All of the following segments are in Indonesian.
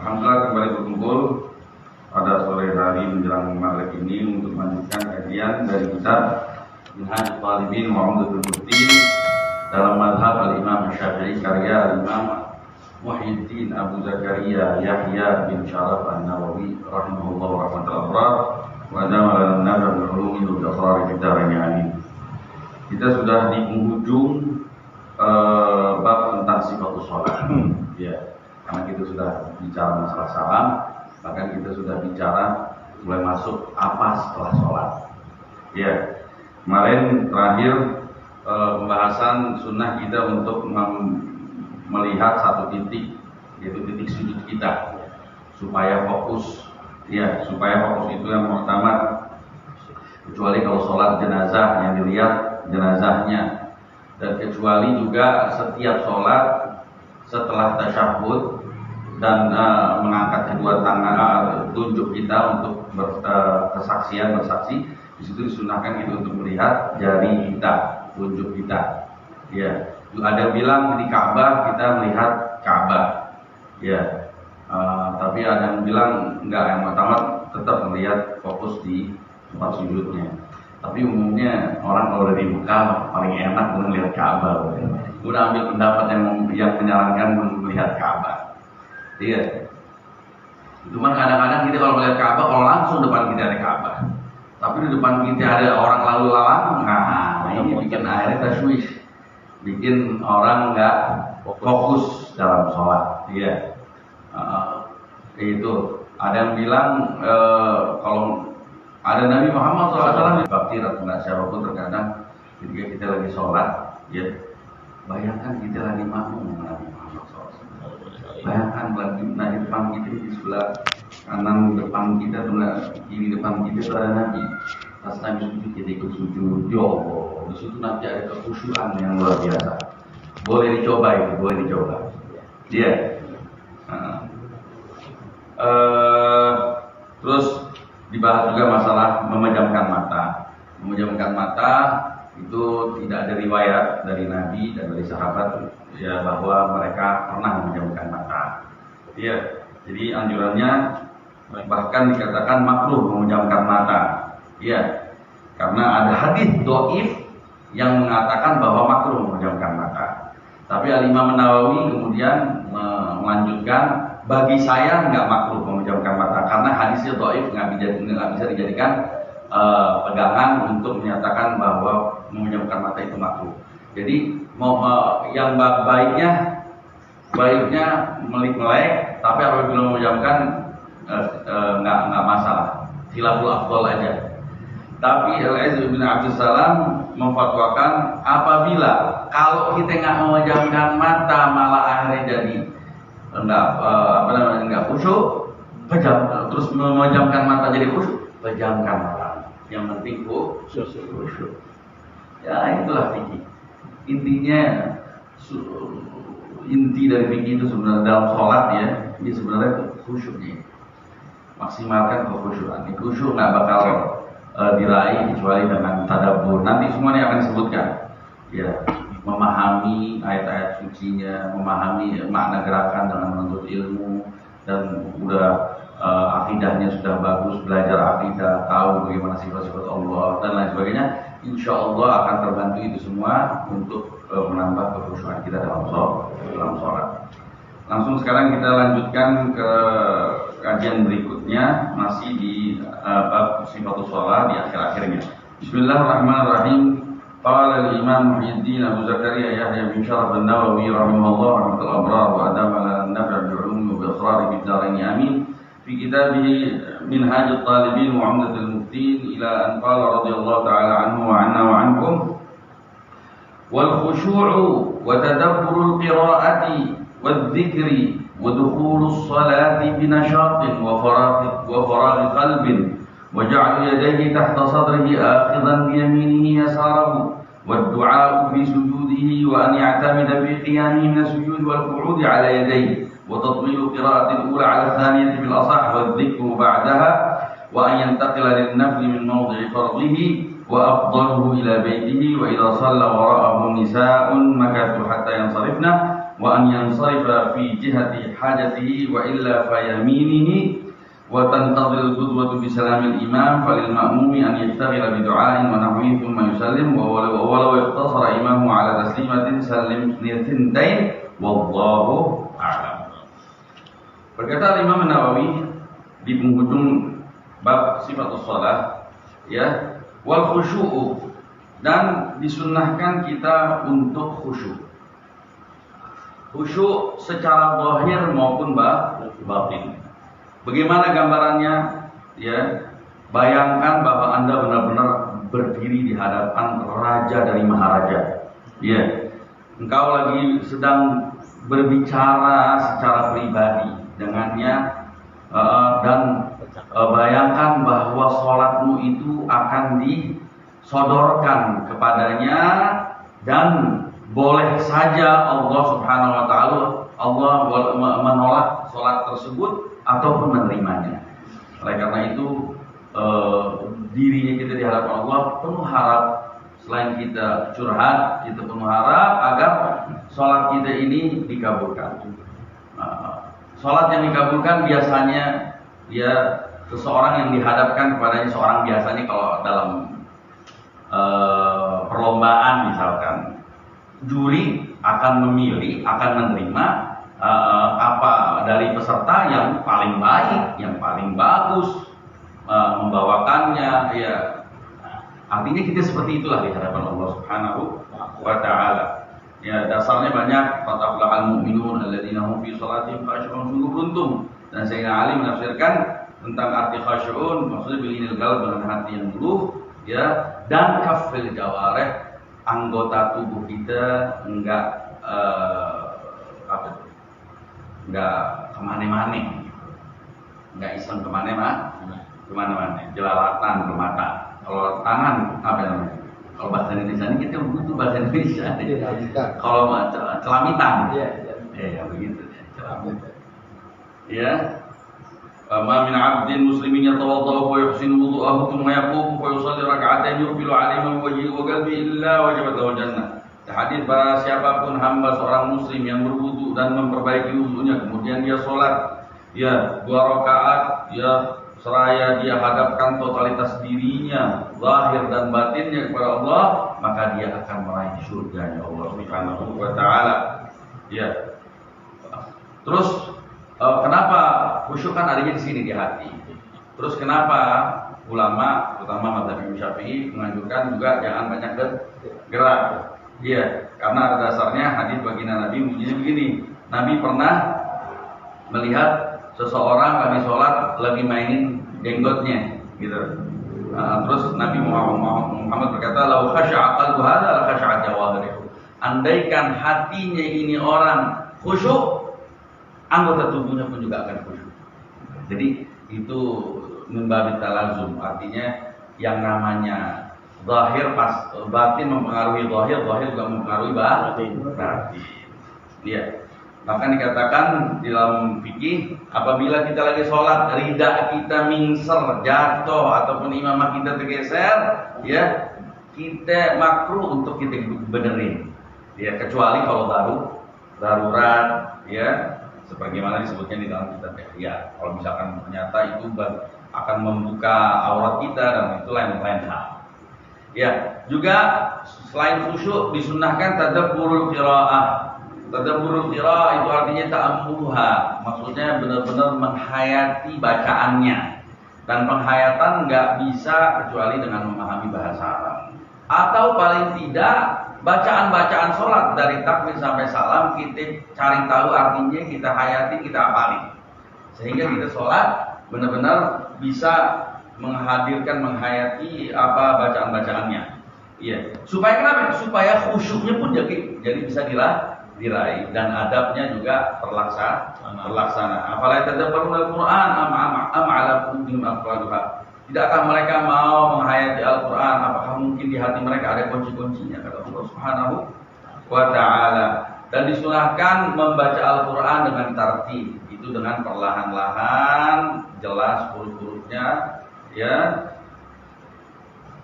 Alhamdulillah kembali berkumpul pada sore hari menjelang maghrib ini untuk melanjutkan kajian dari kitab Minhajul Talibin wa Umdatul Mufthin dalam mazhab al-Imam Syafi'i karya al-Imam Muhyiddin Abu Zakaria Yahya bin Sharaf an-Nawawi rahimahullah rahmatul abrar wa adama lana an-naf'a bil ulumi wal asrar fi darin amin. Kita sudah di penghujung bab tentang sifatus shalah. Ya, karena kita sudah bicara masalah salam, bahkan kita sudah bicara mulai masuk apa setelah sholat. Ya, kemarin terakhir pembahasan sunnah kita untuk melihat satu titik, yaitu titik sujud kita, supaya fokus. Ya, supaya fokus itu yang pertama, kecuali kalau sholat jenazah yang dilihat jenazahnya, dan kecuali juga setiap sholat setelah tasyahud dan mengangkat kedua tangan tunjuk kita untuk bersaksi, di situ disunahkan kita untuk melihat jari kita, tunjuk kita. Ya, ada yang bilang di Ka'bah kita melihat Ka'bah. Ya, tapi ada yang bilang enggak, yang pertama tetap melihat fokus di tempat sujudnya. Tapi umumnya orang kalau dari Mekah paling enak melihat Ka'bah. Udah ambil pendapat yang menyarankan melihat Ka'bah. Iya. Cuman kadang-kadang kita kalau melihat Ka'bah, kalau langsung depan kita ada Ka'bah, tapi di depan kita ada orang lalu lalang, nah ini bikin akhirnya tashwish, bikin orang nggak fokus dalam sholat. Iya. Itu ada yang bilang kalau ada Nabi Muhammad SAW bakti atau nggak siapapun, terkadang ketika kita lagi sholat, ya bayangkan kita lagi makmum dengan Nabi Muhammad SAW. Bayangkan lagi di depan kita, di sebelah kanan depan kita, sebelah kiri depan kita itu ada Nabi. Pas Nabi sujud kita ikut sujud. Ya Allah, di situ nanti ada kekhusyuan yang luar biasa. Boleh dicoba itu, boleh dicoba. Dia. Terus dibahas juga masalah memejamkan mata. Memejamkan mata itu tidak ada riwayat dari Nabi dan dari sahabat ya bahwa mereka pernah memejamkan mata. Ya, jadi anjurannya bahkan dikatakan makruh memejamkan mata. Ya, karena ada hadis dhaif yang mengatakan bahwa makruh memejamkan mata. Tapi Al-Imam Nawawi kemudian melanjutkan, bagi saya nggak makruh memejamkan mata karena hadisnya dhaif, nggak bisa dijadikan pegangan untuk menyatakan bahwa memejamkan mata itu makruh. Jadi yang baiknya melek, tapi apabila memejamkan nggak masalah, khilaful afdal aja. Tapi Al-Aziz bin Abdus Salam memfatwakan apabila kalau kita nggak memejamkan mata malah akhirnya jadi nggak khusyuk, terus memejamkan mata jadi khusyuk, pejamkan mata. Yang penting khusyuk. Ya itulah fikih. Intinya inti dari fikih itu sebenarnya dalam sholat ya, ini sebenarnya khusyuknya. Maksimalkan kekhusyukan. Khusyuk nggak bakal diraih kecuali dengan tadabbur. Nanti semuanya akan disebutkan. Ya, memahami ayat-ayat sucinya, memahami makna gerakan dengan menuntut ilmu, dan udah akidahnya sudah bagus, belajar akidah, tahu bagaimana sifat-sifat Allah dan lain sebagainya. Insya Allah akan terbantu itu semua untuk menambah kekhusyukan kita dalam sholat. Langsung sekarang kita lanjutkan ke kajian berikutnya, masih di bab sifatus shalah di akhir-akhirnya. Bismillahirrahmanirrahim. Qala al-Imam Muhyiddin Abu Zakaria Yahya bin Sharaf an-Nawawi rahimahullah rahmatul abrar wa adama lana an-naf'a bil ulumi wa asrar fi darin amin. Fi kitabih Minhajul Talibin wa Umdatul Mufthin ila an qala radhiyallahu ta'ala anhu wa anna wa ankum wal khushu'u wa tadabburul qira'ati والذكر ودخول الصلاة بنشاط وفراغ قلب وجعل يديه تحت صدره آخذا بيمينه يساره والدعاء في سجوده وأن يعتمد في قيامه من السجود والقعود على يديه وتطويل القراءة الأولى على الثانية بالأصح والذكر بعدها وأن ينتقل للنفل من موضع فرضه وأفضله إلى بيته وإذا صلى وراءه نساء مكثوا حتى ينصرفن wa an yansarifa fi jihati hajatihi wa illa fa yaminihi wa tantadhil qudwatu bi salamil imam falil ma'mumi an yastaghila bi du'ain wa nahwihi thumma yusallim wa walau iqtasara imamu ala taslimatin sallim nithintain wallahu a'lam. Berkata Imam Nawawi di penghujung bab sifatus shalah, ya, wal khusyu'u, dan disunnahkan kita untuk khusyuk. Khusyuk secara zahir maupun batin. Bagaimana gambarannya? Ya, bayangkan bahwa Anda benar-benar berdiri di hadapan raja dari maharaja. Ya, engkau lagi sedang berbicara secara pribadi dengannya, dan bayangkan bahwa sholatmu itu akan disodorkan kepadanya, dan boleh saja Allah Subhanahu wa Ta'ala menolak sholat tersebut ataupun menerimanya. Oleh karena itu, dirinya kita di hadapan Allah penuh harap, selain kita curhat, kita penuh harap agar sholat kita ini dikabulkan. Sholat yang dikabulkan biasanya, ya, seseorang yang dihadapkan kepadanya, seorang biasanya kalau dalam perlombaan misalkan, juri akan memilih, akan menerima apa dari peserta yang paling baik, yang paling bagus membawakannya, ya. Artinya kita seperti itulah di hadapan Allah Subhanahu wa Ta'ala. Ya, dasarnya banyak, fataflahal mu'minun alladzina hum fi shalatihim khashi'un, sungguh beruntung. Dan Sayyidina Ali menafsirkan tentang arti khashi'un, maksudnya bilinil qalb, dengan hati yang luluh, ya, dan kafil jawareh, anggota tubuh kita enggak enggak kemana-mana, enggak iseng kemana-mana, jelalatan bermata. Kalau tangan apa namanya? Kalau bahasa Indonesia ini kita butuh bahasa Indonesia. Kalau celamitan, ya begitu. Celamitan. Ya. Ma min 'abdin muslimin yatawaddau wa yuhsinu wudu'ahu thumma yaqumu fa yusalli rak'atain yurbilu 'alaihi min wajhihi wa qalbihi illa wajabat lahu jannah. Hadis, barang siapapun hamba seorang muslim yang berwudu dan memperbaiki wudunya, kemudian dia sholat, ya, 2 rakaat, ya, seraya dia hadapkan totalitas dirinya, zahir dan batinnya kepada Allah, maka dia akan meraih surganya Allah Subhanahu wa Ta'ala. Ya. Terus kenapa khusyuk kan adanya di sini, di hati. Terus kenapa ulama, terutama mazhab Imam Syafi'i, menganjurkan juga jangan banyak gerak. Iya, karena ada dasarnya hadis baginda Nabi bunyinya begini. Nabi pernah melihat seseorang lagi sholat, lagi mainin jenggotnya, gitu. Terus Nabi Muhammad berkata, "Lau khasya'a qalbu hadza la khasya'a jawarihu." Andaikan hatinya ini orang khusyuk, anggota tubuhnya pun juga akan khusyuk. Jadi itu membabit talazum, artinya yang namanya zahir pas batin mempengaruhi zahir, zahir juga mempengaruhi batin. Iya. Bahkan dikatakan di dalam fikih, apabila kita lagi sholat, rida kita mingser, jatuh, ataupun imamah kita tergeser, ya, kita makruh untuk kita benerin. Ya, kecuali kalau darurat, ya, sebagaimana disebutnya di dalam kitab ya. Kalau misalkan ternyata itu akan membuka aurat kita, dan itu lain hal. Ya, juga selain khusyuk disunnahkan tadabburul qiraah. Tadabburul qiraah itu artinya ta'ammuluha, maksudnya benar-benar menghayati bacaannya. Dan penghayatan nggak bisa kecuali dengan memahami bahasa Arab. Atau paling tidak bacaan-bacaan sholat dari takbir sampai salam kita cari tahu artinya, kita hayati, kita apalin. Sehingga kita sholat benar-benar bisa menghayati apa bacaan-bacaannya. Iya. Supaya kenapa? Supaya khusyuknya pun jadi bisa diraih, dan adabnya juga terlaksana. Apalagi tadabburul Al-Qur'an am ala qulubihim aqfaluha. Tidakkah mereka mau menghayati Al-Qur'an? Apakah mungkin di hati mereka ada kunci-kuncinya, kata Allah Subhanahu wa Ta'ala. Dan disunahkan membaca Al-Qur'an dengan tartil, itu dengan perlahan-lahan, jelas huruf-hurufnya, ya.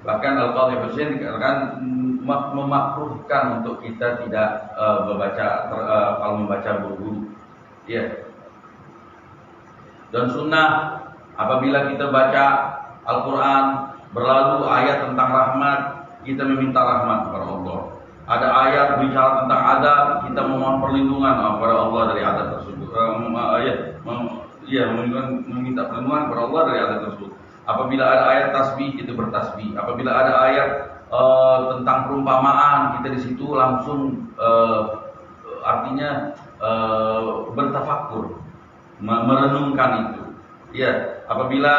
Bahkan Al-Qadhi Husain dikatakan memakruhkan untuk kita tidak kalau membaca buru-buru. Ya. Dan sunnah apabila kita baca Al-Quran berlalu ayat tentang rahmat, kita meminta rahmat kepada Allah. Ada ayat bicara tentang adab, kita memohon perlindungan kepada Allah dari adab tersebut. Meminta perlindungan kepada Allah dari adab tersebut. Apabila ada ayat tasbih, kita bertasbih. Apabila ada ayat tentang perumpamaan, kita di situ langsung artinya bertafakur, merenungkan itu. Ya, apabila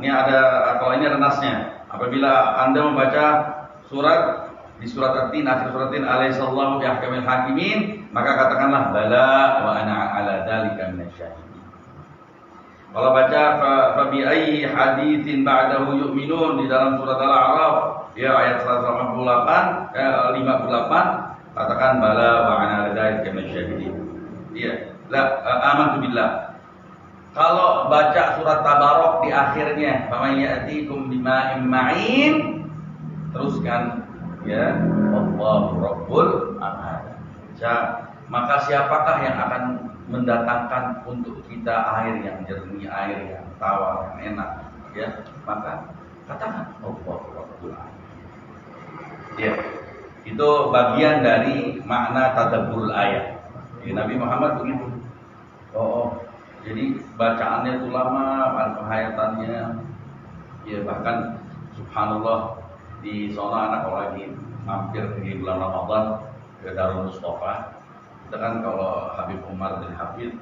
ini kalau ini ada nasnya. Apabila Anda membaca di surat At-Tin, akhir surat At-Tin, alaihissallahu bi ahkamil hakimin, maka katakanlah bala wa ana ala dzalika minasyahidin. Kalau baca fa bi ayyi haditsin ba'dahu yu'minun di dalam surat Al-A'raf, ya ayat 158 katakan bala wa ana ala dzalika minasyahidin. Iya, amantu billah. Kalau baca surat Tabarok di akhirnya, faman ya'tikum bima'in ma'in, teruskan ya, Allahu Rabbul Alamin. Maka siapakah yang akan mendatangkan untuk kita air yang jernih, air yang tawar, yang enak, ya? Maka katakan Allahu Rabbul Alamin. Ya, itu bagian dari makna tadabburul ayat. Ya, Nabi Muhammad begitu. Jadi bacaannya itu lama, penghayatannya, ya bahkan subhanallah di sana anak lagi mampir di bulan Ramadan ke Darul Mustafa. Kita kan kalau Habib Umar bin Habib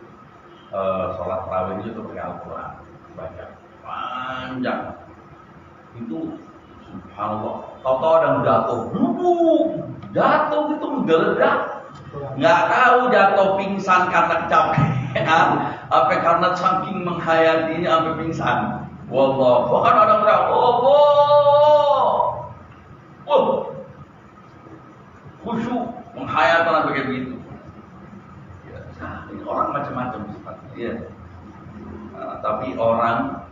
sholat tarawih itu pakai Al-Quran, baca panjang. Itu subhanallah. Tahu-tahu ada yang jatuh itu menggeledak. Nggak tahu jatuh pingsan karena kecapean, apa karena saking menghayatinya sampai pingsan. Wallah, bahkan ada yang teriak, khusyuk menghayatkan sampai begitu. Ya, ini orang macam-macam sifatnya. Ya. Tapi orang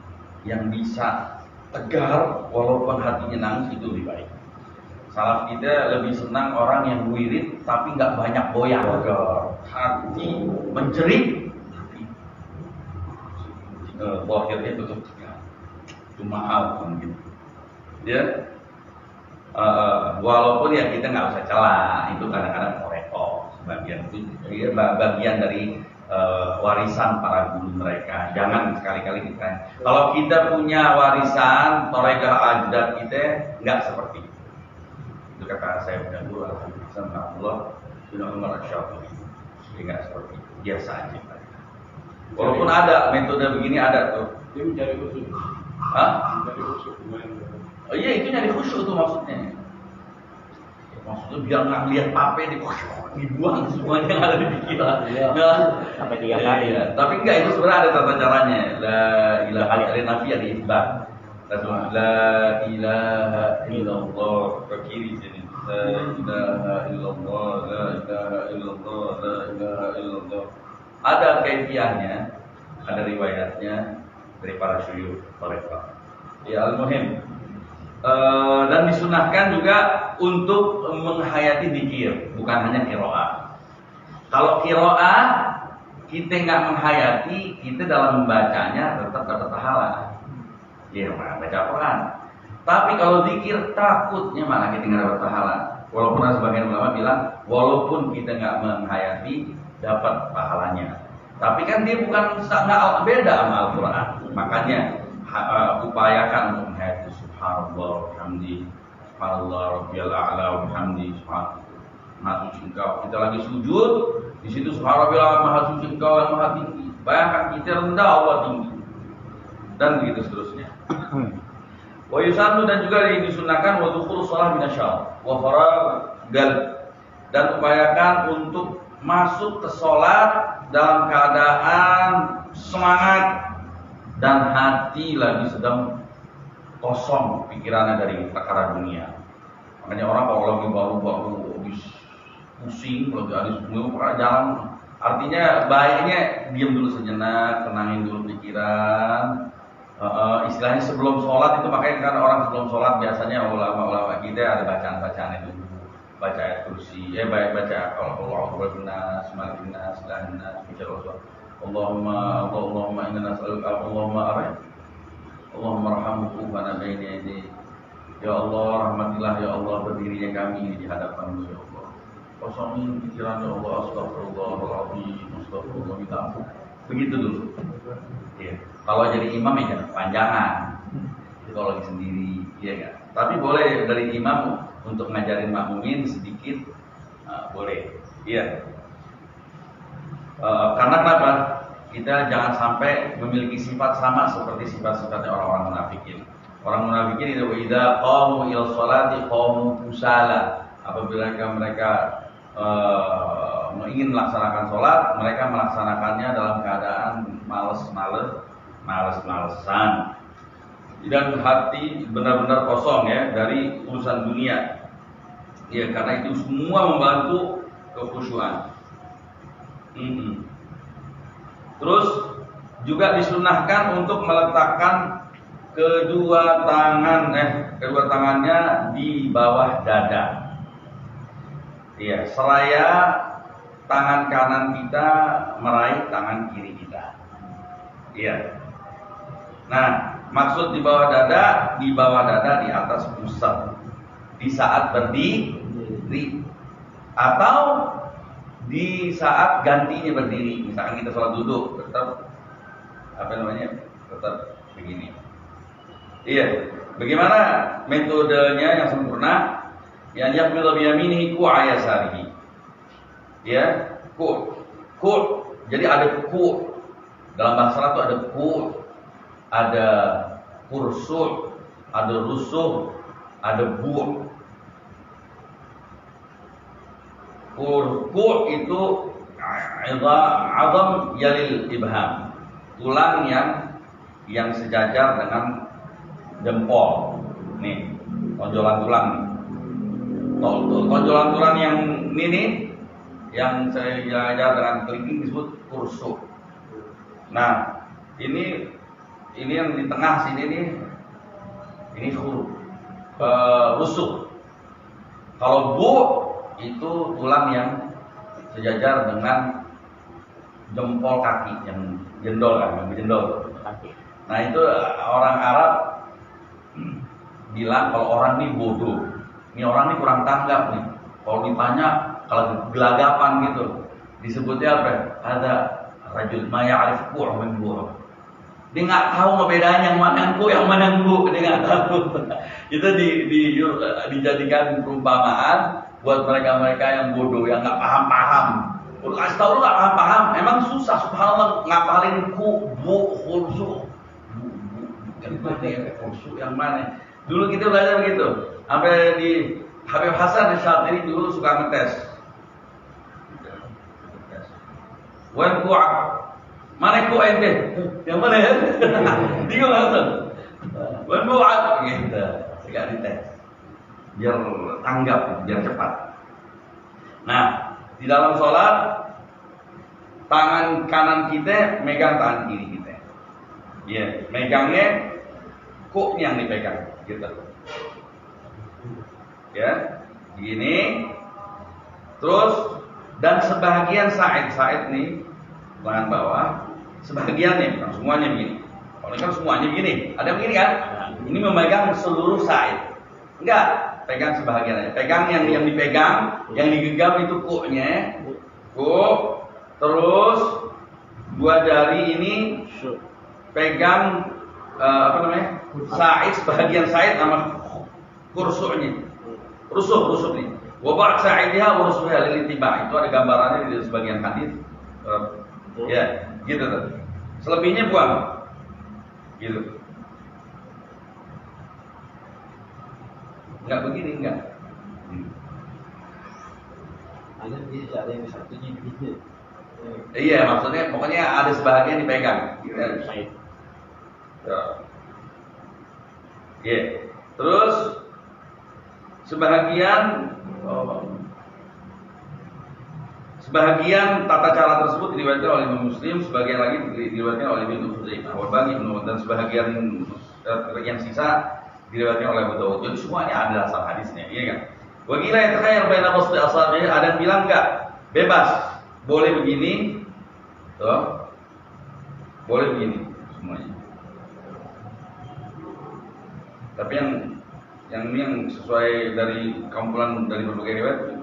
yang bisa tegar walaupun hatinya nangis itu lebih baik. Salaf kita lebih senang orang yang wirid tapi nggak banyak goyang, hati menjerit, tapi akhirnya tutup tegar, itu mahal gitu. Ya, walaupun ya kita nggak usah celah, itu kadang-kadang koreko sebagian itu, ya, bagian dari warisan para guru mereka. Jangan sekali-kali kita. Kalau kita punya warisan torekah ajdad kita nggak seperti itu. Itu kata saya punya guru Alhamdulillah bin Umar Asy-Syafi'i. Tidak seperti itu, biasa aja. Walaupun ada metode begini ada tuh. Dia mencari khusyuk. Hah? Mencari khusyuk. Oh iya, itu nyari khusyuk tuh maksudnya. Maksudnya biar nggak lihat pape dibuang semuanya yang ada di pikiran. Sampai 3 kali. Ya. Tapi enggak, itu sebenarnya ada tata caranya. La ilaha illallah di isbat. La ilaha illallah, ke kiri sini. La ilaha illallah, la ilaha illallah, la ilaha illallah. Ada kaifiahnya, ada riwayatnya dari para syuyukh mereka. Ya, al-muhim. Dan disunahkan juga untuk menghayati dzikir, bukan hanya qiraah. Kalau qiraah kita nggak menghayati, kita dalam membacanya tetap dapat pahala. Ya, baca Quran. Tapi kalau zikir takutnya malah kita nggak dapat pahala. Walaupun ada sebagian ulama bilang, walaupun kita nggak menghayati dapat pahalanya. Tapi kan dia bukan sangat beda sama Al-Quran. Makanya upayakan untuk menghayati subhanallah hamdi, subhanallah rabbiyal a'la wa hamdi, subhanallah maha suci engkau. Kita lagi sujud, di situ subhanallah maha suci engkau yang maha tinggi. Bayangkan kita rendah, Allah tinggi. Dan begitu seterusnya. Wa yusannu, dan juga disunahkan wa dukhul shalah minasyar wa faragal, dan upayakan untuk masuk ke salat dalam keadaan semangat dan hati lagi sedang kosong pikirannya dari perkara dunia. Makanya orang kalau lagi baru habis pusing, lagi habis jalan, artinya baiknya diam dulu sejenak, tenangin dulu pikiran, istilahnya sebelum sholat itu, makanya kan orang sebelum sholat biasanya ulama-ulama kita ada bacaan-bacaan itu, baca ayat kursi, baca Allahu Akbar, Malikin Nas, Ilahin Nas, Allahumma inna nas'aluka Allahumma rahamhu fana baina yadayk. Ya Allah, rahmatilah ya Allah berdirinya kami di hadapan-Mu ya Allah. Kosongin pikiran ya Allah, astagfirullahaladzim, astagfirullah, minta ampun. Begitu dulu. Ya. Kalau jadi imam ya jangan panjangan. Itu kalau lagi sendiri, ya kan. Tapi boleh dari imam untuk ngajarin makmumin sedikit, boleh. Iya. Karena kenapa? Kita jangan sampai memiliki sifat sama seperti sifat-sifatnya orang-orang munafikin. Orang munafikin itu idza qamu ila sholati qamu kusala. Apabila mereka ingin melaksanakan sholat, mereka melaksanakannya dalam keadaan males-malesan. Dan hati benar-benar kosong ya dari urusan dunia. Ya, karena itu semua membantu kekhusyuan. Terus juga disunahkan untuk meletakkan kedua tangannya di bawah dada. Iya, seraya tangan kanan kita meraih tangan kiri kita. Iya. Nah, maksud di bawah dada di atas pusat. Di saat berdiri atau di saat gantinya berdiri. Misalkan kita sholat duduk, tetap begini. Iya. Bagaimana metodenya yang sempurna? Yang yaqbilu bi yaminihi ku'a yasarihi. Ya, ku. Jadi ada ku. Dalam bahasa Arab itu ada ku, ada kursu, ada rusuh, ada bu'. Ku itu azam yalil ibham. Tulang yang sejajar dengan jempol. Nih, tonjolan tulang. Tonjolan tulang yang ini yang sejajar dengan kelingking disebut kursu. Nah, ini yang di tengah sini nih, ini rusuk. Kalau bu itu tulang yang sejajar dengan jempol kaki yang jendol kan, yang berjendol. Nah itu orang Arab bilang kalau orang ini bodoh, ini orang ini kurang tanggap nih. Kalau ditanya, kalau gelagapan gitu, disebutnya apa? Ada rajul ma ya'rif ku' min bu'. Dia nggak tahu ngebedain yang mana yang ku, yang mana yang bu. Dia nggak tahu. Itu dijadikan perumpamaan buat mereka yang bodoh, yang nggak paham. Lu kasih tahu lu nggak paham. Emang susah, subhanallah, ngapalin ku, bu, khulsu. Khulsu yang mana? Dulu kita belajar begitu. Sampai di Habib Hasan saat ini dulu suka ngetes. Wan ku, mana ku ente? Yang mana ya? Bingung langsung. Wan ku gitu. Suka dites. Biar tanggap, biar cepat. Nah, di dalam sholat tangan kanan kita megang tangan kiri kita. Iya, megangnya kok yang dipegang, gitu. Ya, gini. Terus dan sebagian sa'id nih tangan bawah, sebagian nih, bukan semuanya begini. Kalau kan semuanya begini, ada begini kan? Ini memegang seluruh sa'id. Enggak, pegang sebagian aja. Pegang yang dipegang, yang digenggam itu kuknya. Kuk. Terus dua jari ini pegang sa'id, sebagian sa'id sama kursunya. Rusuh nih. Wa ba'd sa'idha wa rusuhha lil ittiba'. Itu ada gambarannya di sebagian hadis. Ya, gitu tuh. Selebihnya buang. Gitu. Enggak begini, enggak. Ada yang satunya begitu. Iya, maksudnya pokoknya ada sebagian dipegang. Ya. Terus Sebagian tata cara tersebut diriwayatkan oleh Imam Muslim, sebagian lagi diriwayatkan oleh Ibnu Khuzaimah, dan sebagian yang sisa diriwayatkan oleh Abu Dawud. Jadi semuanya ada asal hadisnya, iya kan? Wa qila yatakhayyar baina basthi asabi', ada yang bilang enggak, bebas, boleh begini, tuh. Boleh begini semuanya. Tapi yang sesuai dari kumpulan dari berbagai riwayat.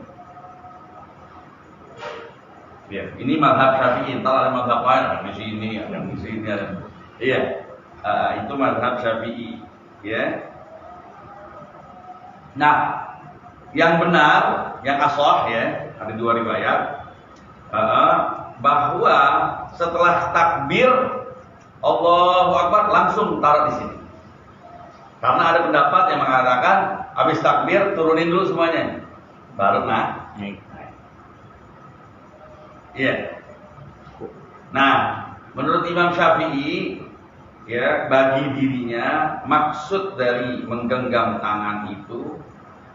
Ya, ini mazhab Syafi'i, entar ada mazhab lain di sini, ada di sini ada. Iya. Itu mazhab Syafi'i, ya. Nah, yang benar, yang ashah ya, ada dua riwayat bahwa setelah takbir Allahu Akbar langsung taruh di sini. Karena ada pendapat yang mengatakan habis takbir turunin dulu semuanya, baru naik. Iya. Nah, menurut Imam Syafi'i, ya, bagi dirinya maksud dari menggenggam tangan itu,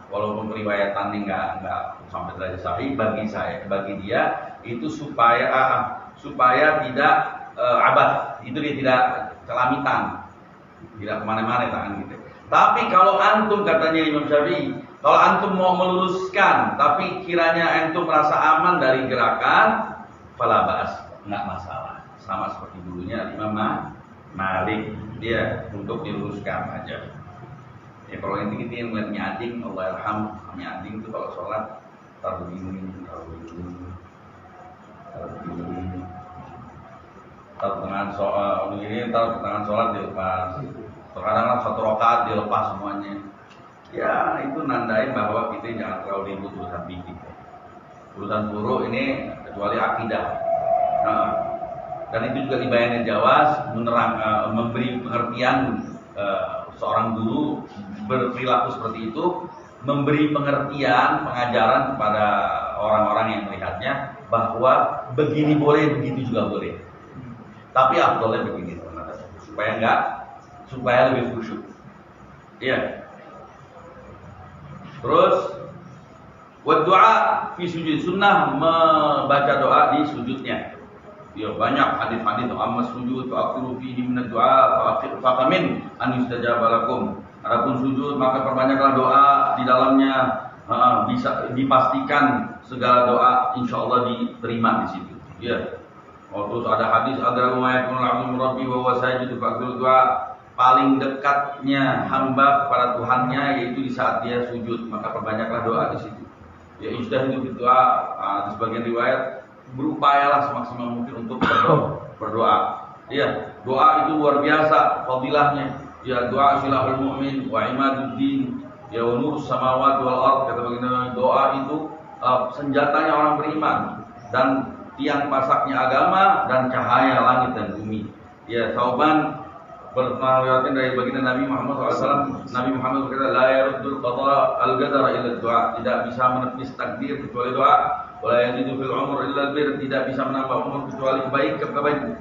walaupun periwayatannya nggak sampai derajat sahih, bagi dia itu supaya tidak abad, itu dia tidak kelamitan, tidak kemana-mana tangan gitu. Tapi kalau antum, katanya Imam Syafi'i, kalau antum mau meluruskan, tapi kiranya antum merasa aman dari gerakan, fala ba'as, nggak masalah. Sama seperti dulunya Imam Malik, dia untuk diluruskan aja. Ya kalau yang tinggi yang melihat nyading, Allah yarham, nyading itu kalau sholat taruh begini, taruh tangan sholat dilepas. Terkadang satu rakaat dilepas semuanya. Ya itu nandain bahwa kita jangan terlalu ribut urusan fikih. Urusan furu ini kecuali akidah. Dan itu juga dibayani Jawas memberi pengertian, seorang guru berperilaku seperti itu, memberi pengertian, pengajaran kepada orang-orang yang melihatnya bahwa begini boleh, begitu juga boleh. Tapi afdolnya begini, supaya lebih khusyuk. Iya. Terus doa fi sujud, sunnah membaca doa di sujudnya. Ya banyak hadis-hadis amma sujud fa aqiru fihi min ad-du'a fa qamin an yustajaba lakum. Adapun sujud maka perbanyaklah doa di dalamnya, bisa dipastikan segala doa insyaallah diterima di situ. Ya. Terus ada hadis ada lumayan abdu rabbi wa huwa sajid fa doa, paling dekatnya hamba kepada Tuhannya yaitu di saat dia sujud, maka perbanyaklah doa di situ. Ya ijtahid doa, di sebagian riwayat berupayalah semaksimal mungkin untuk berdoa. Iya, doa itu luar biasa fadilahnya. Ya doa silahul mu'min wa imaduddin, ya wa nurus samawati wal ard, kata baginda, doa itu senjatanya orang beriman dan tiang pasaknya agama dan cahaya langit dan bumi. Ya, Sauban bermeriwayatkan dari baginda Nabi Muhammad SAW, Nabi Muhammad berkata, la yaruddul qada al-qadara illa doa, tidak bisa menepis takdir kecuali doa. Wala yazidu fil umur illa bir, tidak bisa menambah umur kecuali kebaikan,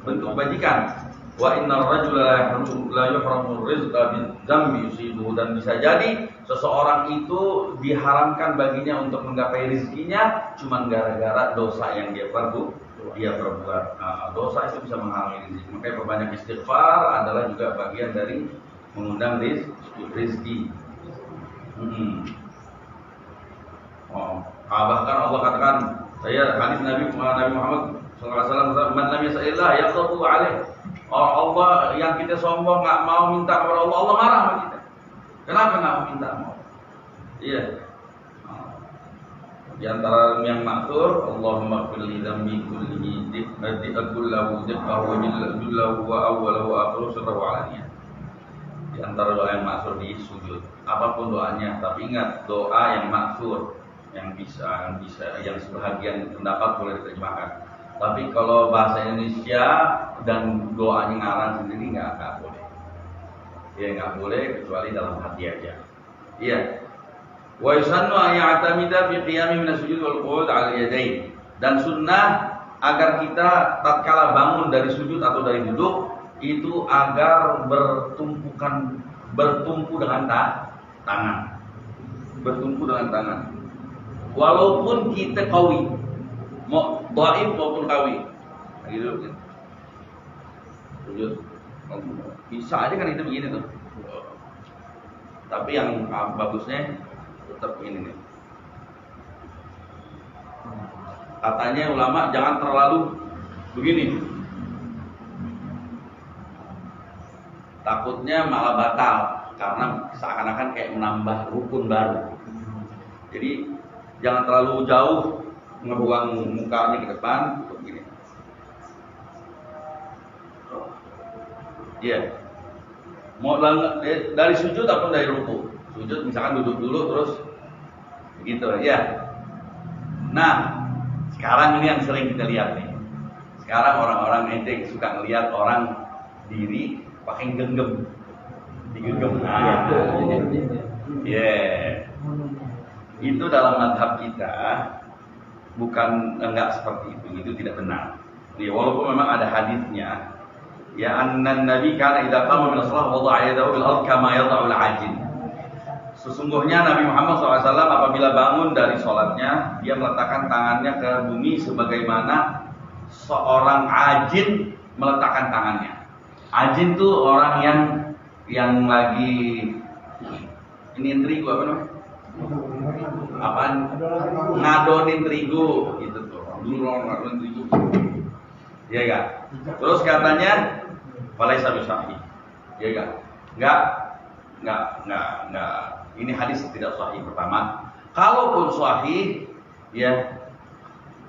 bentuk kebajikan. Wa innar rajula la yuhramu rizqa bidzambi yusibuhu, dan bisa jadi seseorang itu diharamkan baginya untuk menggapai rezekinya cuma gara-gara dosa yang dia perbuat. Dosa itu bisa menghalangi rezeki. Makanya perbanyak istighfar adalah juga bagian dari mengundang rezeki. Bahkan Allah katakan, saya hadis Nabi Muhammad SAW, man lam yas'alillah yaghdhabu alaih. Allah yang kita sombong nggak mau minta kepada Allah, Allah marah sama kita. Kenapa nggak mau minta? Iya. Di antara yang maksur, Allahumma ighfir li dzambi kullihi kullahu dibbahu wa jillahu wa awwalahu wa akhiruhu sirrahu alaniyah. Di antara doa yang maksur di sujud, apapun doanya, tapi ingat doa yang maksur, yang sebahagian pendapat boleh diterjemahkan. Tapi kalau bahasa Indonesia dan doanya ngarang sendiri nggak boleh. Ya nggak boleh kecuali dalam hati aja. Iya. Wa yusannu an ya'tamida fi qiyami min as-sujud wal qu'ud 'ala yadayn. Dan sunnah agar kita tatkala bangun dari sujud atau dari duduk itu agar bertumpu dengan tangan. Bertumpu dengan tangan. Walaupun kita qawi, mau dhaif maupun qawi. Gitu. Sujud. Bisa aja kan itu begini tuh. Tapi yang bagusnya tetap ini nih. Katanya ulama jangan terlalu begini. Takutnya malah batal karena seakan-akan kayak menambah rukun baru. Jadi jangan terlalu jauh ngebuang mukanya ke depan begini. Iya. Mau dari sujud ataupun dari ruku. Sujud misalkan duduk dulu terus begitu ya. Nah, sekarang ini yang sering kita lihat nih. Sekarang orang-orang ente suka ngelihat orang diri pakai genggam. Digenggam. Nah, itu dalam mazhab kita bukan enggak seperti itu. Itu tidak benar. Ya, walaupun memang ada hadisnya. Ya annan nabi kana idza qama min as-salah wada'a yadahu bil ard kama yada'u al-'ajin. Sesungguhnya Nabi Muhammad SAW apabila bangun dari sholatnya, dia meletakkan tangannya ke bumi sebagaimana seorang ajin meletakkan tangannya. Ajin tuh orang yang lagi ini terigu apa namanya? Apaan? Ngadonin terigu gitu tuh. Dulu orang ngadonin terigu. Iya enggak? Terus katanya falaisa bisahih. Iya enggak? Enggak. Ini hadis tidak sahih pertama. Kalaupun sahih, ya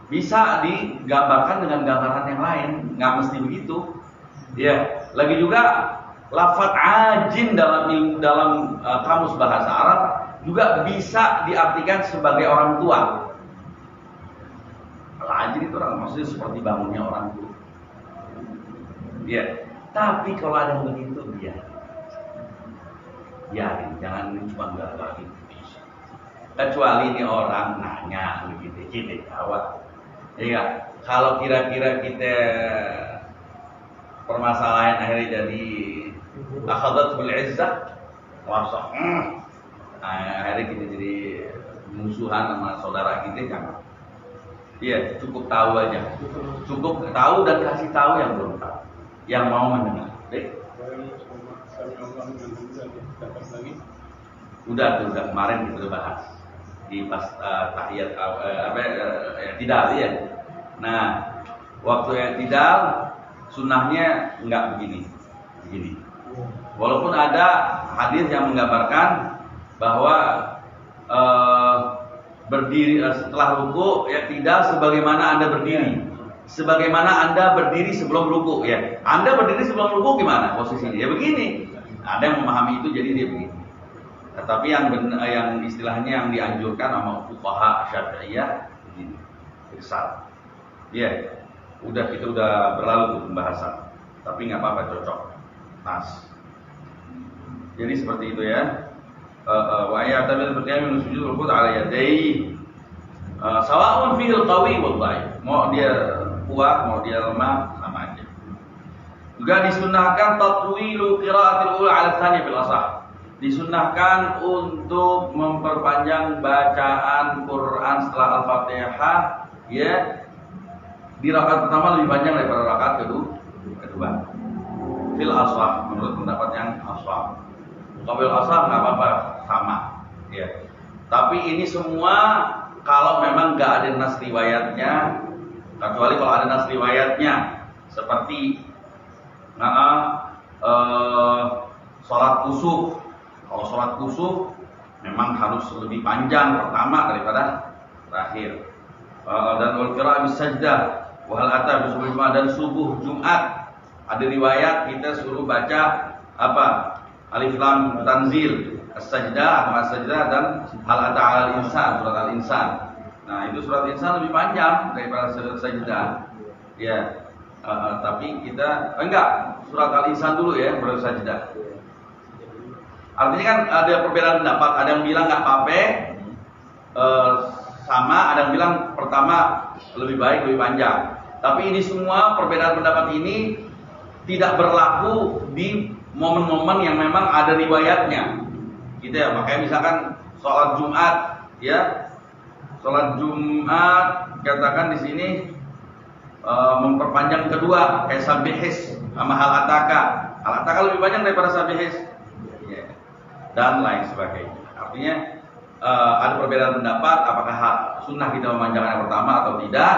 bisa digambarkan dengan gambaran yang lain, nggak mesti begitu. Ya, lagi juga lafaz ajin dalam kamus bahasa Arab juga bisa diartikan sebagai orang tua. Ajin itu orang maksudnya seperti bangunnya orang tua. Ya, tapi kalau ada yang begitu biarin, jangan cuma lagi bisa. Kecuali ini orang nanya begitu, kita jawab. Iya, kalau kira-kira kita permasalahan akhirnya jadi akhadatul izzah, merasa akhirnya kita jadi musuhan sama saudara kita, jangan. Iya, cukup tahu aja. Cukup tahu dan kasih tahu yang belum tahu, yang mau mendengar. Udah kemarin kita udah bahas di pas tahiyat i'tidal ya. Nah, waktu i'tidal sunnahnya enggak begini. Walaupun ada hadis yang menggambarkan bahwa berdiri setelah ruku i'tidal sebagaimana Anda berdiri. Sebagaimana Anda berdiri sebelum ruku ya. Anda berdiri sebelum ruku gimana posisinya? Ya begini. Ada yang memahami itu jadi dia begini. Tetapi yang istilahnya yang dianjurkan sama fuqaha Syafi'iyah begini. Besar. Ya. Kita udah berlalu tuh pembahasan. Tapi nggak apa-apa, cocok. Pas. Jadi seperti itu ya. Wa ya'tamil berqiyam min sujud ruku' ala yadayhi. Sawa'un fil qawi wal dhaif. Mau dia kuat, mau dia lemah, sama aja. Juga disunnahkan tatwilu qiraatil ula 'ala tsani bil ashah. Disunnahkan untuk memperpanjang bacaan Quran setelah Al-Fatihah ya. Di rakaat pertama lebih panjang daripada rakaat kedua. Fil ashah menurut pendapat yang ashah. Qabil ashah enggak apa-apa, sama. Ya. Tapi ini semua kalau memang enggak ada nas riwayatnya, kecuali kalau ada nas riwayatnya seperti sholat kusuf. Kalau sholat kusuf memang harus lebih panjang pertama daripada terakhir. Dan wal qira'ah bis sajdah wa hal ata bi subuh dan subuh Jumat ada riwayat kita suruh baca apa? Alif lam tanzil, as-sajdah atau as-sajdah dan hal ata 'alal insan, surat al-insan. Nah, itu surat insan lebih panjang daripada surat sajdah. Ya. Tapi kita enggak, surat al-insan dulu ya baru sajdah. Artinya kan ada perbedaan pendapat, ada yang bilang nggak apa-apa, sama, ada yang bilang pertama lebih baik lebih panjang. Tapi ini semua perbedaan pendapat ini tidak berlaku di momen-momen yang memang ada riwayatnya. Gitu ya, makanya misalkan sholat Jumat ya Sholat Jumat katakan di sini memperpanjang kedua kayak sabihis sama hal ataka. Hal ataka lebih panjang daripada sabihis. Ya. Dan lain sebagainya. Artinya ada perbedaan pendapat apakah sunnah kita memanjangkan yang pertama atau tidak.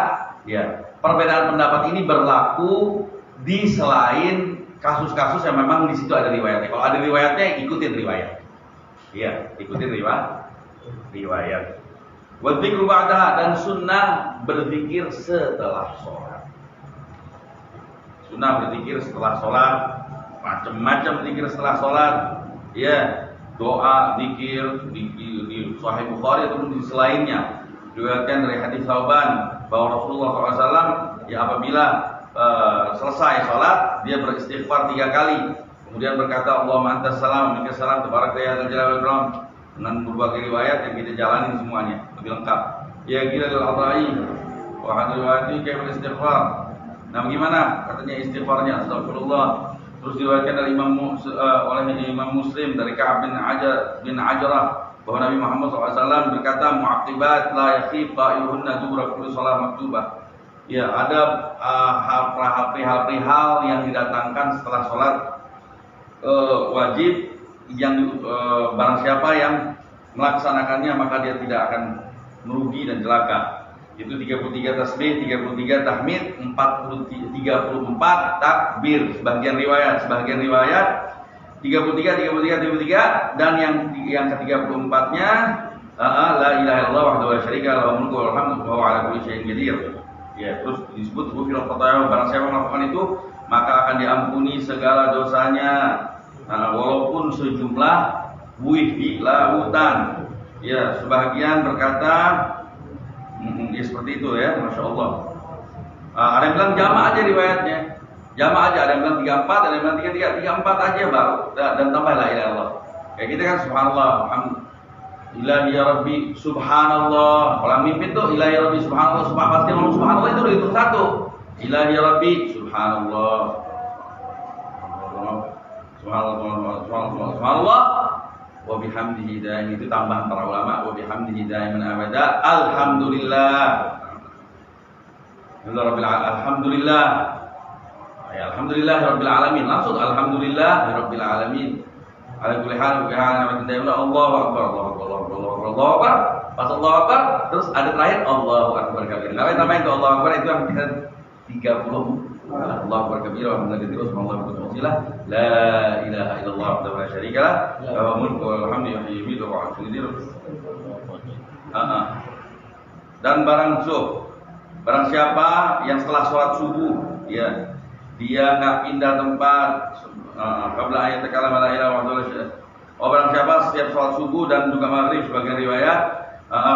Ya. Perbedaan pendapat ini berlaku di selain kasus-kasus yang memang di situ ada riwayatnya. Kalau ada riwayatnya ikutin riwayat. Iya, ikutin riwayat. Wadzikru ba'daha, dan sunnah berzikir setelah sholat. Sunnah berzikir setelah sholat, macam-macam zikir setelah sholat. Ya, doa, zikir di Sahih Bukhari ataupun di selainnya. Diriwayatkan dari hadis Thauban bahwa Rasulullah SAW ya apabila selesai sholat dia beristighfar 3 kali. Kemudian berkata Allahumma antas salam, minkas salam, tabaraka ya dzal jalali wal ikram. Dengan berbagai riwayat yang kita jalanin semuanya lebih lengkap. Ya kira al-adai wa hadhihi riwayat kayak beristighfar. Nah, bagaimana katanya istighfarnya? Astagfirullah. Terus diriwayatkan dari oleh Imam Muslim dari Ka'ab bin Ajrah bahwa Nabi Muhammad SAW berkata mu'aqibat la yakhif qa'iluhunna dubura kulli shalah maktubah. Ya, ada perihal yang didatangkan setelah sholat wajib yang barang siapa yang melaksanakannya maka dia tidak akan merugi dan celaka. Itu 33 tasbih, 33 tahmid, 34 takbir. Sebagian riwayat 33 dan yang ke-34-nya la ilaha illallah wahdahu la syarika lahu mulku wa lahu hamdu wa huwa ala kulli syai'in qadir. Ya, terus disebut ghufira khataya, barang siapa melakukan itu maka akan diampuni segala dosanya. Walaupun sejumlah buih di lautan. Ya, sebagian berkata ya seperti itu ya, masya Allah. Ada yang bilang jama' aja riwayatnya, jama' aja. Ada yang bilang 34, ada yang bilang 33, 34 aja baru dan tambah la ilaha illallah. Kayak kita kan subhanallah, ilahi ya rabbi subhanallah. Kalau mimpin tuh ilahi ya rabbi subhanallah, pasti ngomong subhanallah itu udah hitung satu. Ilahi ya rabbi subhanallah. Subhanallah wa bihamdihi daim, itu tambahan para ulama, wa bihamdihi daiman abada. Alhamdulillah. Alhamdulillah. Ya, alhamdulillah rabbil alamin. Langsung alhamdulillah rabbil alamin. Ala kulli hal wa bihamdihi daiman. Allahu akbar, Allahu akbar, Allahu akbar. Pas Allahu akbar, terus ada terakhir Allahu akbar kabir. Nah, tambahin ke Allahu akbar itu yang bisa 30. Allahu akbar kabira wa hamdallahi katsiran subhanallahi wa bihamdihi la ilaha illallah wahdahu la syarika lah lahu mulku wa lahu hamdu yuhyi wa yumiitu wa huwa ala kulli syai'in. Dan barang siapa yang setelah sholat subuh ya dia nggak pindah tempat qabla ayat kalama la ilaha wahdahu la syarika. Barang siapa setiap sholat subuh dan juga maghrib sebagian riwayat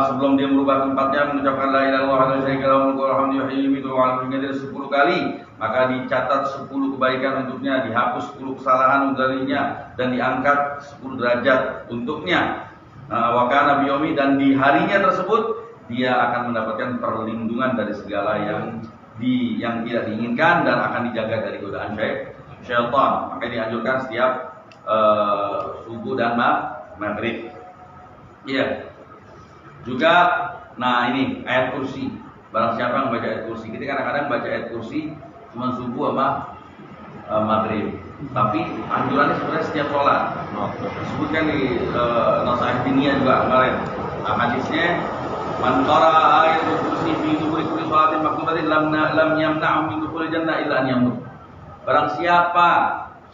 sebelum dia merubah tempatnya mengucapkan la ilaha illallah wahdahu la syarika lahu mulku wa lahu hamdu yuhyi wa yumiitu wa huwa ala kulli syai'in 10 kali, maka dicatat 10 kebaikan untuknya, dihapus 10 kesalahan darinya dan diangkat 10 derajat untuknya. Wa kana biyomi, dan di harinya tersebut dia akan mendapatkan perlindungan dari segala yang tidak diinginkan dan akan dijaga dari godaan syaitan. Maka dianjurkan setiap subuh dan maghrib. Iya. Juga ini ayat kursi. Barang siapa yang baca ayat kursi, kita kadang-kadang baca ayat kursi cuma subuh sama maghrib. Tapi anjurannya sebenarnya setiap sholat. Disebutkan di Nasihat Diniyah juga kemarin. Hadisnya man qara'a ayatul kursi fi duburi kulli sholatin maktubatin lam yamna'u min dukhulil jannah illa an yamut. Barang siapa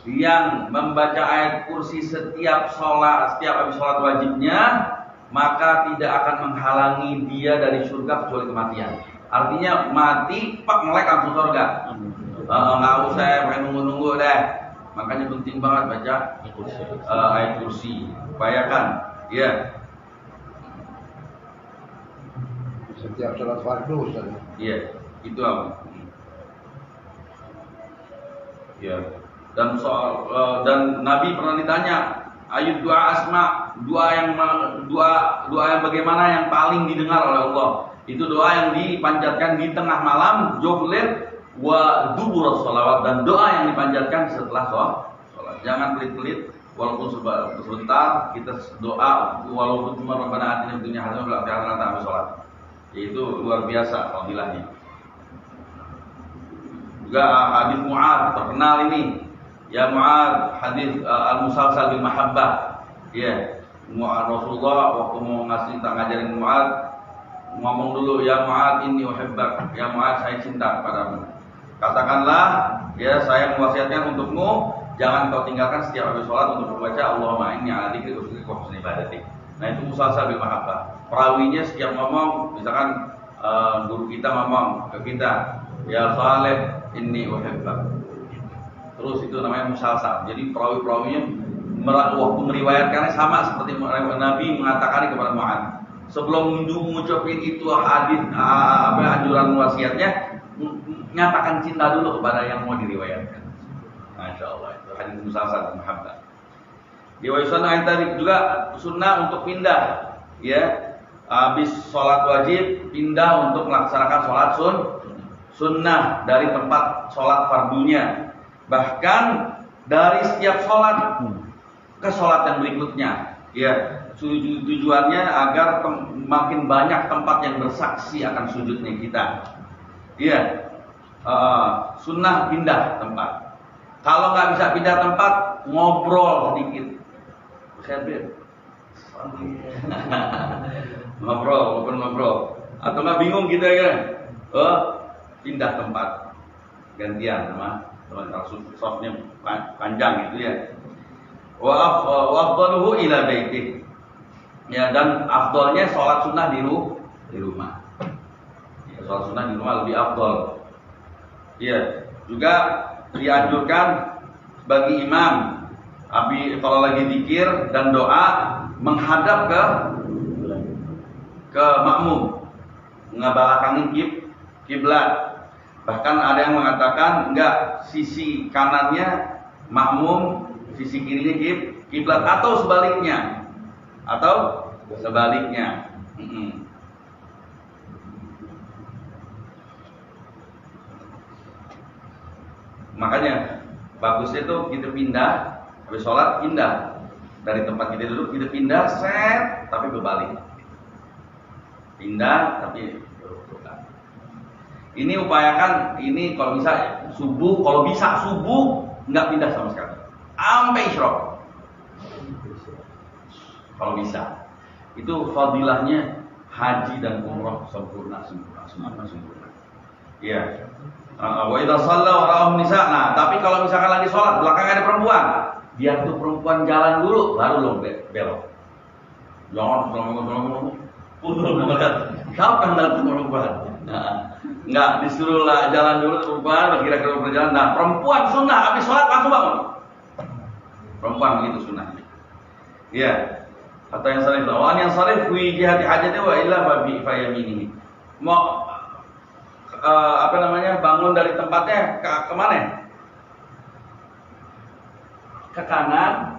yang membaca ayat kursi setiap habis sholat wajibnya, maka tidak akan menghalangi dia dari surga kecuali kematian. Artinya mati, melek langsung surga. Nggak usah pakai nunggu-nunggu deh. Makanya penting banget baca ayat kursi. Upayakan, ya. Setiap sholat fardu, Ustaz. Iya, itu apa? Ya. Dan Nabi pernah ditanya, ayat doa asma, doa yang bagaimana yang paling didengar oleh Allah? Itu doa yang dipanjatkan di tengah malam, joglet wa dubur sholawat, dan doa yang dipanjatkan setelah sholat. Jangan pelit-pelit, walaupun sebentar kita doa, walaupun cuma Rabbana atina fid dunya hasanah wa fil akhirati hasanah, sholat. Yaitu luar biasa fadilahnya. Juga hadis Mu'adz terkenal ini. Ya Mu'adz, hadis al-musalsal bil mahabbah. Ya, Rasulullah waktu mau ngajarin Mu'adz, ngomong dulu, ya Mu'adz inni uhibbak. Ya Mu'adz, saya cinta kepadamu. Katakanlah, ya saya mewasiatkan untukmu, jangan kau tinggalkan setiap habis sholat untuk membaca Allahumma inni ala dzikri wa syukrika wa husni ibadatik. Nah itu musalsal bil mahabbah. Perawinya setiap ngomong, misalkan guru kita ngomong ke kita, ya Saleh inni uhibbak. Terus itu namanya musalsal. Jadi perawi-perawinya waktu meriwayatkannya sama seperti Nabi mengatakan kepada Mu'adz. Sebelum mengucapkan itu hadis anjuran wasiatnya, nyatakan cinta dulu kepada yang mau diriwayatkan. Masya Allah, itu hadis musalsal mahabbah. Diwaisan tadi juga sunnah untuk pindah, ya, habis sholat wajib pindah untuk melaksanakan sholat sunnah dari tempat sholat fardunya. Bahkan dari setiap sholat ke sholat yang berikutnya, ya, tujuannya agar makin banyak tempat yang bersaksi akan sujudnya kita. Ya, sunnah pindah tempat. Kalau nggak bisa pindah tempat, ngobrol sedikit. ngobrol. Atau nggak bingung kita ya, pindah tempat, gantian sama teman softnya panjang gitu ya. Wa afdaluhu ila baitih. Ya, dan afdalnya sholat sunnah di rumah. Ya, sholat sunnah di rumah lebih afdal. Ya, juga dianjurkan bagi imam kalau lagi zikir dan doa menghadap ke makmum, ngebelakangi kiblat. Bahkan ada yang mengatakan enggak, sisi kanannya makmum, sisi kirinya kiblat, atau sebaliknya. Makanya bagusnya itu kita pindah, habis sholat pindah dari tempat kita duduk, kita pindah tapi berbalik. Pindah tapi berbalik. Ini upayakan, ini kalau bisa subuh nggak pindah sama sekali, sampai isyraq. Kalau bisa, itu fadilahnya haji dan umrah sempurna. Iya. Wa idza shalla wa ra'ahum nisa. Nah, tapi kalau misalkan lagi sholat belakang ada perempuan, biar tuh perempuan jalan dulu, baru lo belok. Jangan kapan datang perempuan? Enggak, disuruh jalan dulu perempuan, kira-kira berjalan. Nah, perempuan sunnah habis sholat langsung bangun. Perempuan begitu sunnahnya. Iya. Atau yang salih, lawan yang salih fi jihati hajati wa illa babi fayamini. Mau bangun dari tempatnya ke mana? Ke kanan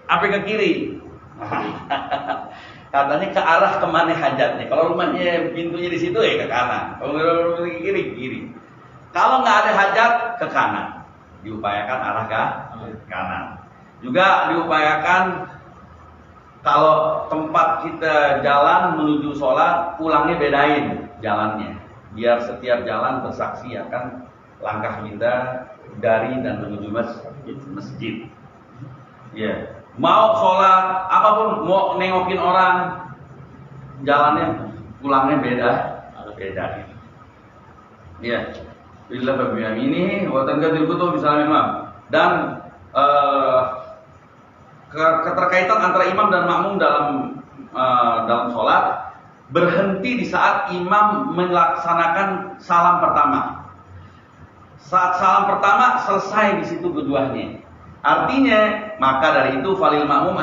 apa ke kiri? Katanya ke arah kemana hajatnya. Kalau rumahnya pintunya di situ ya ke kanan. Kalau ke kiri. Kalau nggak ada hajat ke kanan. Diupayakan arah ke kanan. Juga diupayakan kalau tempat kita jalan menuju sholat, pulangnya bedain jalannya. Biar setiap jalan bersaksi akan langkah kita dari dan menuju masjid. Ya. Mau sholat, apapun, mau nengokin orang, jalannya, pulangnya beda. Ya. Bila babiam ini, watan kadil kutu bisa imam. Dan keterkaitan antara imam dan makmum dalam sholat berhenti di saat imam melaksanakan salam pertama. Saat salam pertama selesai di situ keduanya. Artinya, maka dari itu falil makmum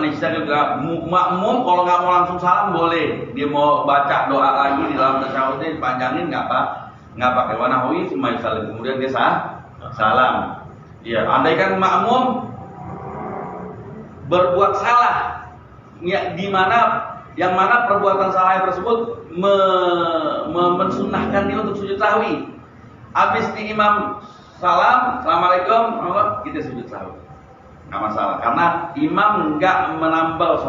makmum kalau nggak mau langsung salam boleh. Dia mau baca doa lagi di dalam tasyahudnya dipanjangin nggak pakai wanahui cuma salam. Kemudian dia salam. Ya, andaikan makmum berbuat salah, ya, yang mana perbuatan salah tersebut mensunnahkan dia untuk sujud sahwi. Habis di imam salam, assalamualaikum, kita sujud sahwi. Nggak masalah, karena imam nggak menambal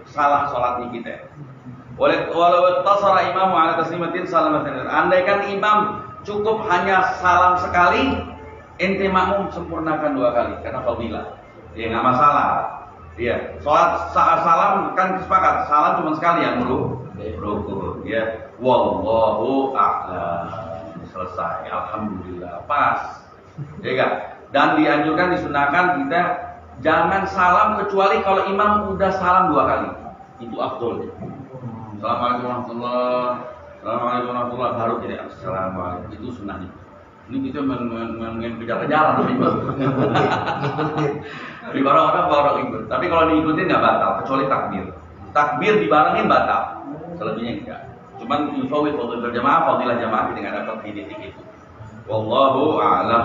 sholatnya kita. Walau tasara imamu ala taslimatin salamatan. Andaikan imam cukup hanya salam sekali, ente makmum sempurnakan 2 kali karena fadilah. Ya nggak masalah. Ya, salat salam kan sepakat, salam cuma sekali yang rukun. Ya, wallahu a'lam. Selesai. Alhamdulillah. Pas. Ya kan? Dan dianjurkan disunahkan kita jangan salam kecuali kalau imam udah salam 2 kali. Itu afdol. Assalamualaikum warahmatullahi baru jadi assalamualaikum. Itu sunnahnya. Ini kita mengejar-kejaran Jadi orang-orang baru ikut. Tapi kalau diikutin nggak batal, kecuali takbir. Takbir dibarengin batal. Selebihnya enggak. Cuman info fadilah jamaah kita nggak dapat titik itu. Wallahu a'lam.